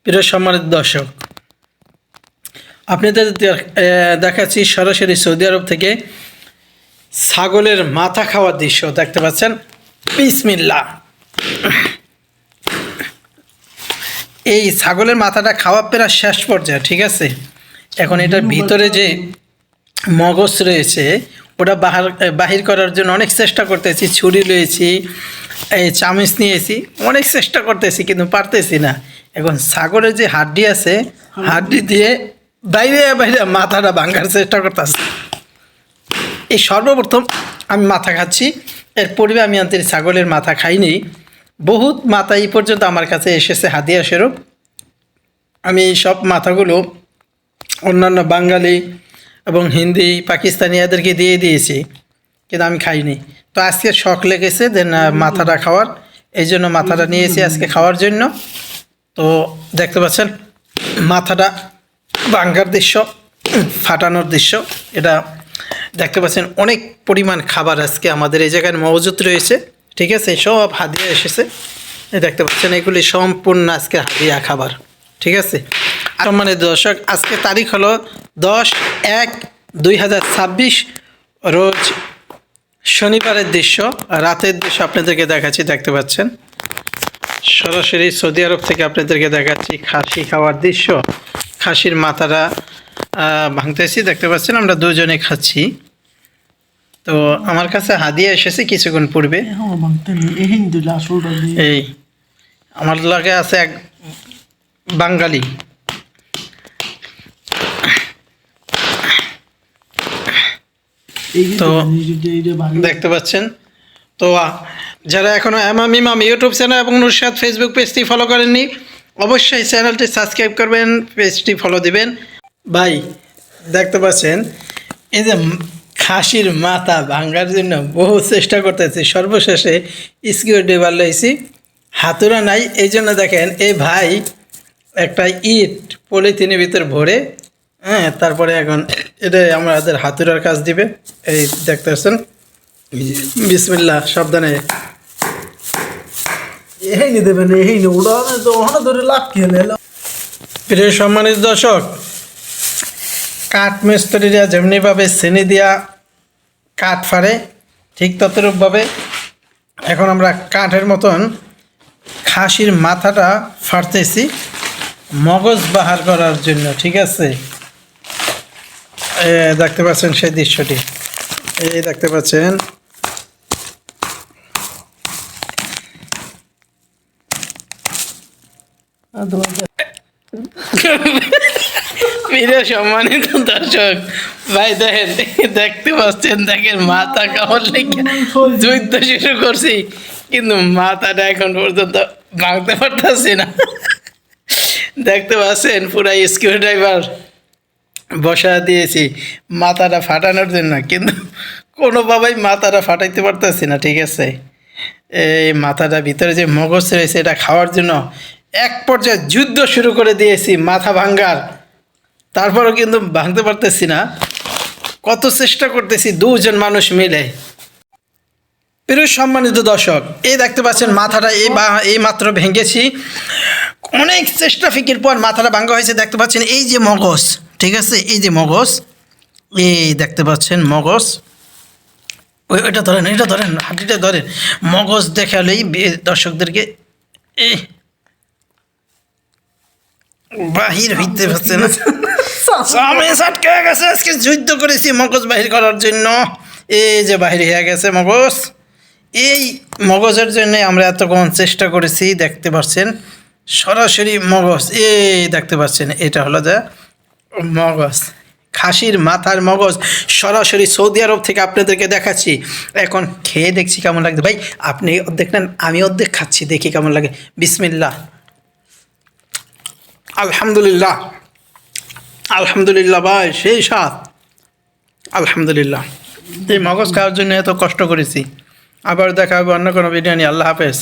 প্রিয় সম্মানিত দর্শক, আপনাদের দেখাচ্ছি সরাসরি সৌদি আরব থেকে ছাগলের মাথা খাওয়ার দৃশ্য দেখতে পাচ্ছেন। বিসমিল্লাহ। এই ছাগলের মাথাটা খাওয়া প্রায় শেষ পর্যায়ে, ঠিক আছে। এখন এটার ভিতরে যে মগজ রয়েছে ওটা বাহির করার জন্য অনেক চেষ্টা করতেছি, ছুরি রয়েছি, এই চামচ নিয়েছি, অনেক চেষ্টা করতেছি কিন্তু পারতেছি না। এখন ছাগলের যে হাড্ডি আছে, হাড্ডি দিয়ে বাইরে বাইরে মাথাটা ভাঙার চেষ্টা করতেছি। এই সর্বপ্রথম আমি মাথা খাচ্ছি, এর পূর্বে আমি আনতে ছাগলের মাথা খাইনি। বহুত মাথা এই পর্যন্ত আমার কাছে এসেছে হাদিয়া স্বরূপ। আমি এই সব মাথাগুলো অন্যান্য বাঙালি এবং হিন্দি পাকিস্তানি এদেরকে দিয়ে দিয়েছি, কিন্তু আমি খাইনি। তো আজকে শখ লেগেছে যে না মাথাটা খাওয়ার, এই জন্য মাথাটা নিয়েছি আজকে খাওয়ার জন্য। তো দেখতে পাচ্ছেন মাথাটা ভাঙার দৃশ্য, ফাটানোর দৃশ্য, এটা দেখতে পাচ্ছেন। অনেক পরিমাণ খাবার আজকে আমাদের এই জায়গায় মজুদ রয়েছে, ঠিক আছে। সব হাদিয়া এসেছে, দেখতে পাচ্ছেন এগুলি সম্পূর্ণ আজকে হাদিয়া খাবার, ঠিক আছে। সম্মানিত দর্শক, আজকে তারিখ হলো 10/1/2026, রোজ শনিবারের দৃশ্য, রাতের দৃশ্য আপনাদেরকে দেখাচ্ছি। দেখতে পাচ্ছেন সরাসরি সৌদি আরব থেকে আপনাদেরকে দেখাচ্ছি খাসি খাওয়ার দৃশ্য। খাসির মাথাটা ভাঙতেছি, দেখতে পাচ্ছেন আমরা দুজনে খাচ্ছি। তো আমার কাছে হাদিয়া এসেছে কিছুক্ষণ পূর্বে। এই আমার লাগে আছে এক বাঙালি, তো দেখতে পাচ্ছেন। তো যারা এখনও এমাম ইমাম ইউটিউব চ্যানেল এবং নুরশাদ ফেসবুক পেজটি ফলো করেননি, অবশ্যই চ্যানেলটি সাবস্ক্রাইব করবেন, পেজটি ফলো দিবেন। ভাই দেখতে পাচ্ছেন এই যে খাসির মাথা ভাঙার জন্য বহু চেষ্টা করতেছি, সর্বশেষে স্কিউ ডেবার লইছি, হাতুড়া নাই। এই জন্য দেখেন এই ভাই একটা ইট পলিথিনের ভিতর ভরে, তারপরে এখন এটা আমাদের হাতুড়ার কাজ দিবে। এই দেখতে পাচ্ছেন, বিসমিল্লাহ, সাবধানে। প্রিয় সম্মানিত দর্শক, কাঠ মিস্ত্রিরা যেমনিভাবে শ্রেণী দিয়া কাঠ ফাড়ে, ঠিক ততরূপভাবে এখন আমরা কাঠের মতন খাসির মাথাটা ফাড়তেছি মগজ বাহার করার জন্য, ঠিক আছে। দেখতে পাচ্ছেন সেই দৃশ্যটি, এই দেখতে পাচ্ছেন। প্রিয় সম্মানিত দর্শক ভাই, দেখেন দেখতে পাচ্ছেন, দেখেন মাথা খাওয়ার লেগে যুদ্ধ শুরু করছি, কিন্তু মাথাটা এখন পর্যন্ত ভাঙতে পারতেছি না। দেখতে পাচ্ছেন পুরা স্ক্রু ড্রাইভার বসা দিয়েছি মাথাটা ফাটানোর জন্য, কিন্তু কোনোভাবেই মাথাটা ফাটাইতে পারতেছি না, ঠিক আছে। এই মাথাটা ভিতরে যে মগজ রয়েছে এটা খাওয়ার জন্য এক পর্যায়ে যুদ্ধ শুরু করে দিয়েছি মাথা ভাঙ্গার, তারপরেও কিন্তু ভাঙতে পারতেছি না। কত চেষ্টা করতেছি দুজন মানুষ মিলে। প্রিয় সম্মানিত দর্শক, এই দেখতে পাচ্ছেন মাথাটা এই মাত্র ভেঙেছি, অনেক চেষ্টা ফিকির পর মাথাটা ভাঙ্গা হয়েছে। দেখতে পাচ্ছেন এই যে মগজ, ঠিক আছে, এই যে মগজ, এই দেখতে পাচ্ছেন মগজ, ওইটা ধরেন, এটা ধরেন, হাঁটিটা ধরেন, মগজ দেখালেই দর্শকদেরকে এই বাহির হইতে পারছে না, আটকে গেছে। আজকে যুদ্ধ করেছি মগজ বাহির করার জন্য, এই যে বাহির হয়ে গেছে মগজ। এই মগজের জন্য আমরা এতক্ষণ চেষ্টা করেছি, দেখতে পাচ্ছেন সরাসরি মগজ, এই দেখতে পাচ্ছেন এটা হলো যে মগজ, খাসির মাথার মগজ সরাসরি সৌদি আরব থেকে আপনাদেরকে দেখাচ্ছি। এখন খেয়ে দেখছি কেমন লাগছে। ভাই আপনি অর্ধেক নেন, আমি অর্ধেক খাচ্ছি, দেখি কেমন লাগে। বিসমিল্লাহ, আলহামদুলিল্লাহ, আলহামদুলিল্লাহ ভাই, সেই স্বাদ, আলহামদুলিল্লাহ। এই মগজ খাওয়ার জন্য এত কষ্ট করেছি। আবার দেখা হবে অন্য কোনো ভিডিও নিয়ে। আল্লাহ হাফেজ।